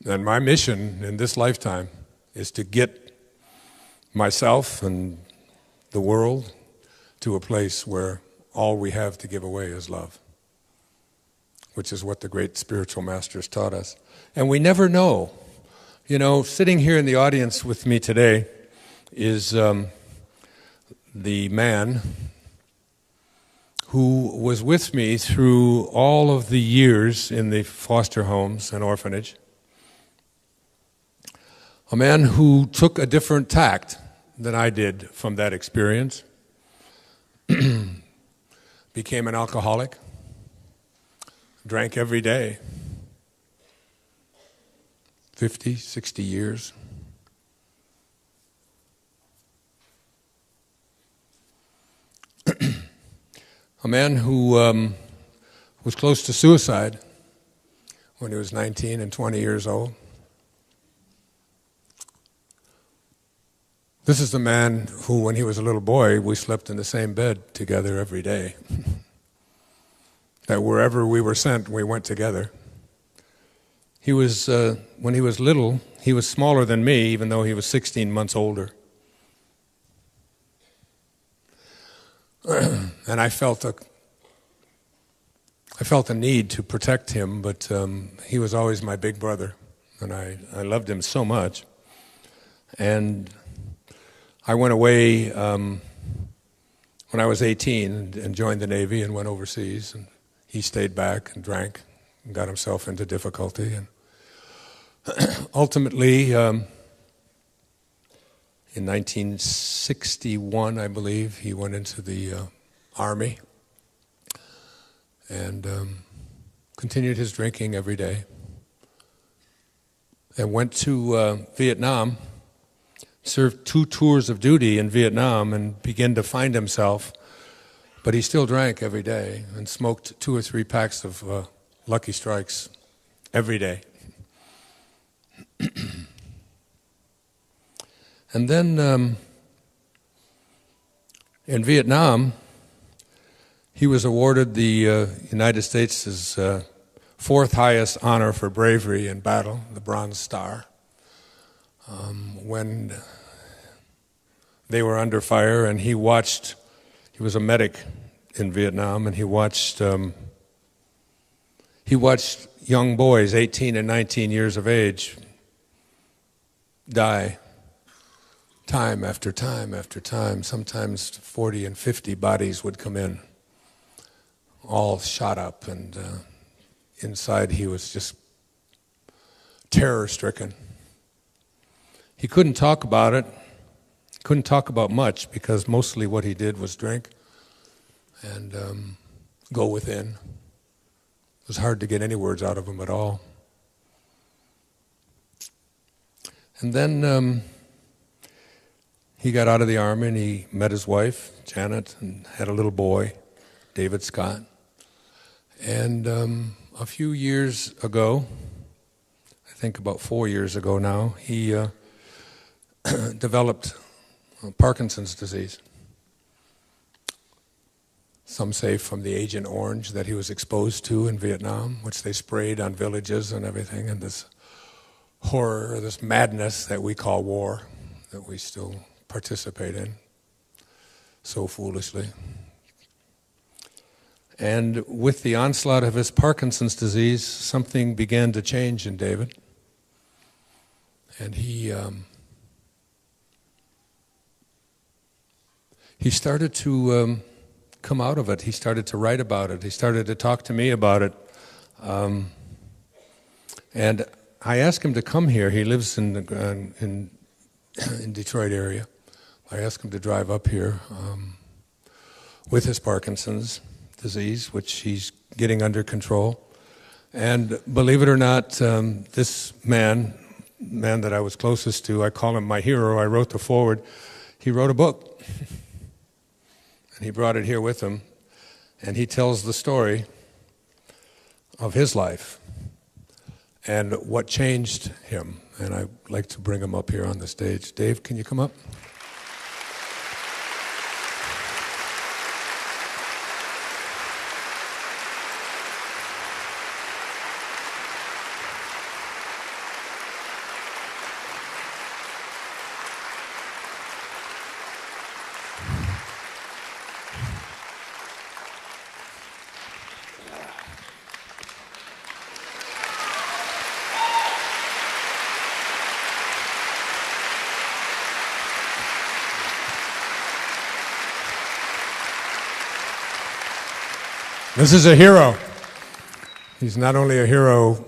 And my mission in this lifetime is to get myself and the world to a place where all we have to give away is love, which is what the great spiritual masters taught us. And we never know. You know, sitting here in the audience with me today is the man who was with me through all of the years in the foster homes and orphanage. A man who took a different tact than I did from that experience. Became an alcoholic. Drank every day. 50, 60 years. A man who was close to suicide when he was 19 and 20 years old. This is the man who, when he was a little boy, we slept in the same bed together every day. That wherever we were sent, we went together. He was, when he was little, he was smaller than me, even though he was 16 months older. And I felt a need to protect him, but he was always my big brother, and I loved him so much. And I went away when I was 18 and joined the Navy and went overseas, and he stayed back and drank and got himself into difficulty. And ultimately, in 1961, I believe, he went into the Army and continued his drinking every day. And went to Vietnam, served 2 tours of duty in Vietnam and began to find himself, but he still drank every day and smoked 2 or 3 packs of Lucky Strikes every day. And then in Vietnam, he was awarded the United States' 4th highest honor for bravery in battle, the Bronze Star. When they were under fire, and he was a medic in Vietnam, and he watched young boys, 18 and 19 years of age, die time after time after time. Sometimes 40 and 50 bodies would come in, all shot up, and inside he was just terror-stricken. He couldn't talk about it, couldn't talk about much, because mostly what he did was drink and go within. It was hard to get any words out of him at all. And then he got out of the Army and he met his wife, Janet, and had a little boy, David Scott. And a few years ago, I think about 4 years ago now, he developed Parkinson's disease. Some say from the Agent Orange that he was exposed to in Vietnam, which they sprayed on villages and everything, and this horror, this madness that we call war, that we still participate in so foolishly. And with the onslaught of his Parkinson's disease, something began to change in David. And he started to come out of it. He started to write about it. He started to talk to me about it. And I asked him to come here. He lives in Detroit area. I asked him to drive up here with his Parkinson's disease, which he's getting under control. And believe it or not, this man that I was closest to, I call him my hero. I wrote the foreword. He wrote a book. And he brought it here with him. And he tells the story of his life and what changed him. And I'd like to bring him up here on the stage. Dave, can you come up? This is a hero. He's not only a hero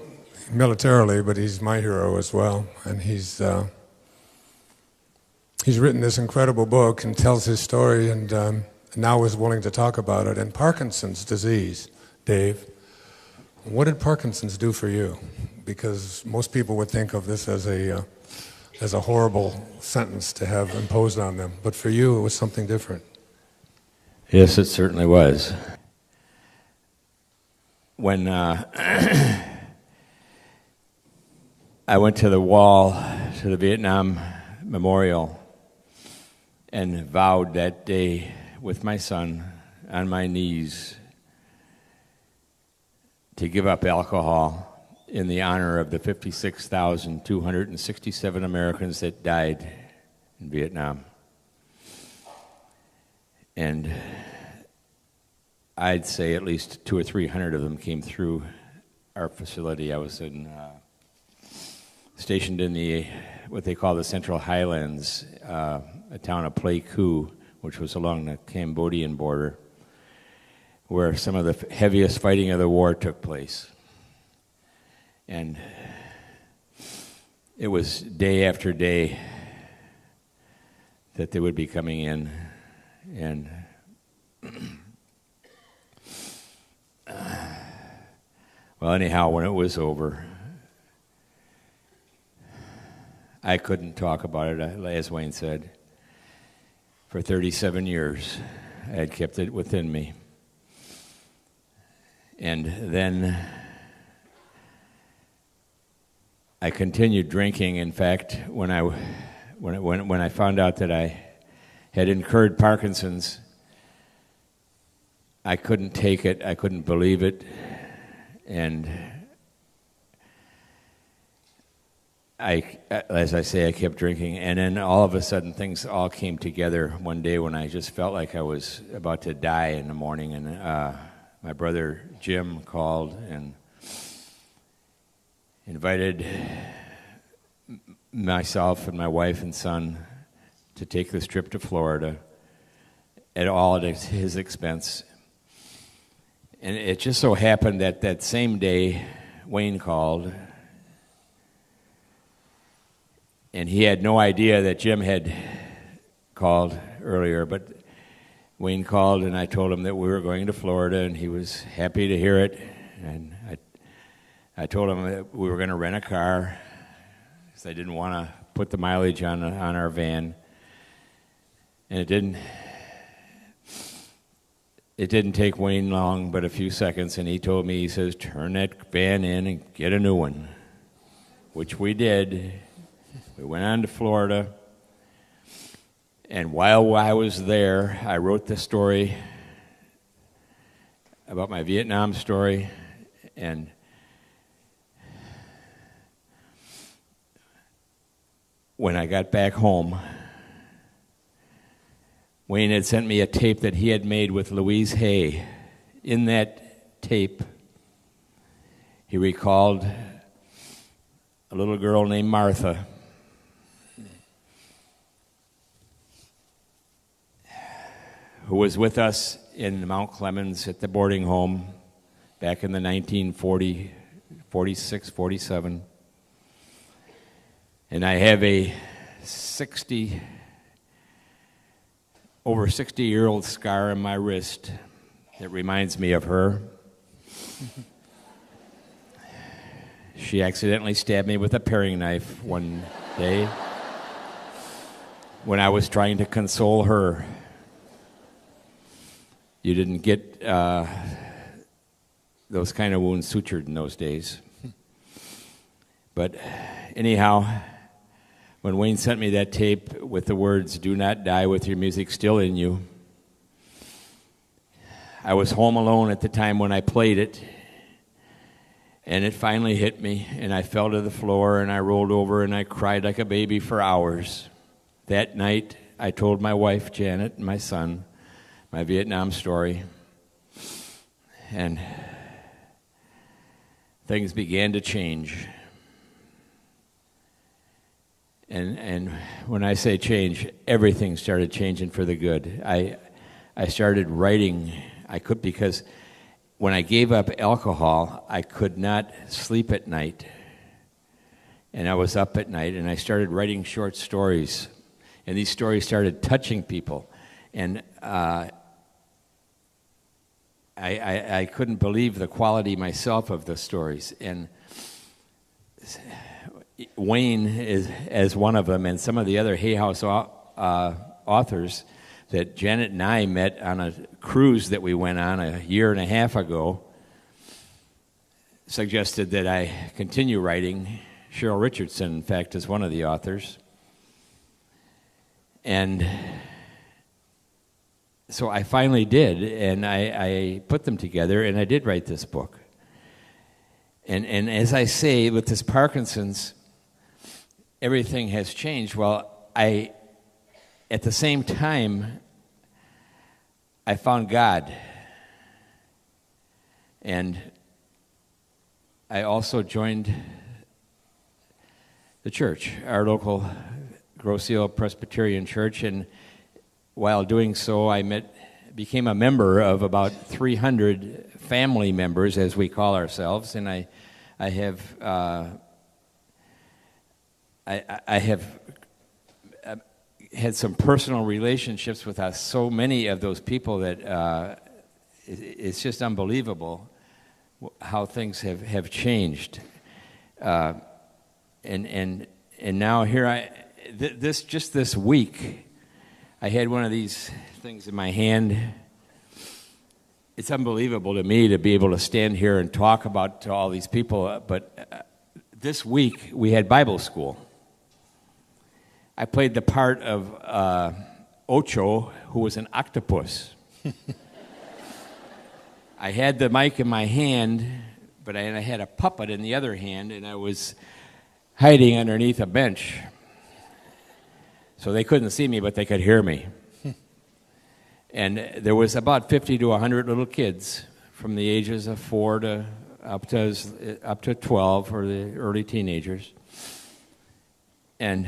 militarily, but he's my hero as well. And he's written this incredible book and tells his story, and now is willing to talk about it. And Parkinson's disease, Dave, what did Parkinson's do for you? Because most people would think of this as a horrible sentence to have imposed on them, but for you it was something different. Yes, it certainly was. When I went to the wall, to the Vietnam Memorial, and vowed that day with my son on my knees to give up alcohol in the honor of the 56,267 Americans that died in Vietnam. And I'd say at least 200 or 300 of them came through our facility. I was stationed in what they call the Central Highlands, a town of Pleiku, which was along the Cambodian border, where some of the heaviest fighting of the war took place. And it was day after day that they would be coming in, and well, anyhow, when it was over, I couldn't talk about it, as Wayne said. For 37 years, I had kept it within me. And then I continued drinking. In fact, when I found out that I had incurred Parkinson's, I couldn't take it. I couldn't believe it. And as I say, I kept drinking. And then all of a sudden, things all came together one day when I just felt like I was about to die in the morning. And my brother Jim called and invited myself and my wife and son to take this trip to Florida at his expense. And it just so happened that that same day, Wayne called, and he had no idea that Jim had called earlier, but Wayne called, and I told him that we were going to Florida, and he was happy to hear it. And I told him that we were going to rent a car because I didn't want to put the mileage on our van. And it didn't take Wayne long, but a few seconds, and he told me, he says, turn that van in and get a new one, which we did. We went on to Florida, and while I was there, I wrote the story about my Vietnam story, and when I got back home, Wayne had sent me a tape that he had made with Louise Hay. In that tape, he recalled a little girl named Martha who was with us in Mount Clemens at the boarding home back in the 1940, 46, 47. And I have a over 60-year-old scar on my wrist that reminds me of her. She accidentally stabbed me with a paring knife one day when I was trying to console her. You didn't get those kind of wounds sutured in those days. But anyhow, when Wayne sent me that tape with the words, "Do not die with your music still in you," I was home alone at the time when I played it, and it finally hit me, and I fell to the floor, and I rolled over, and I cried like a baby for hours. That night, I told my wife, Janet, and my son, my Vietnam story, and things began to change. And when I say change, everything started changing for the good. I started writing. I could, because when I gave up alcohol, I could not sleep at night. And I was up at night, and I started writing short stories. And these stories started touching people. And I couldn't believe the quality myself of the stories. And Wayne is as one of them, and some of the other Hay House authors that Janet and I met on a cruise that we went on a year and a half ago, suggested that I continue writing. Cheryl Richardson, in fact, is one of the authors. And so I finally did, and I put them together, and I did write this book. And as I say, with this Parkinson's, everything has changed. Well, at the same time, I found God. And I also joined the church, our local Grosse Ile Presbyterian Church, and while doing so, I became a member of about 300 family members, as we call ourselves, and I have had some personal relationships with so many of those people that it's just unbelievable how things have changed. And now here this week, I had one of these things in my hand. It's unbelievable to me to be able to stand here and talk to all these people, but this week we had Bible school. I played the part of Ocho, who was an octopus. I had the mic in my hand, but I had a puppet in the other hand, and I was hiding underneath a bench. So they couldn't see me, but they could hear me. And there was about 50 to 100 little kids from the ages of 4 to up to 12, or the early teenagers. And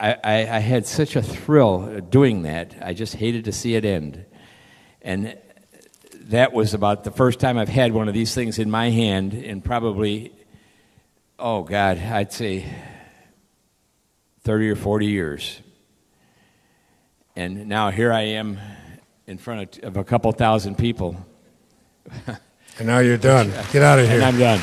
I had such a thrill doing that. I just hated to see it end. And that was about the first time I've had one of these things in my hand in probably, oh God, I'd say 30 or 40 years. And now here I am in front of a couple thousand people. And now you're done. Get out of here. And I'm done.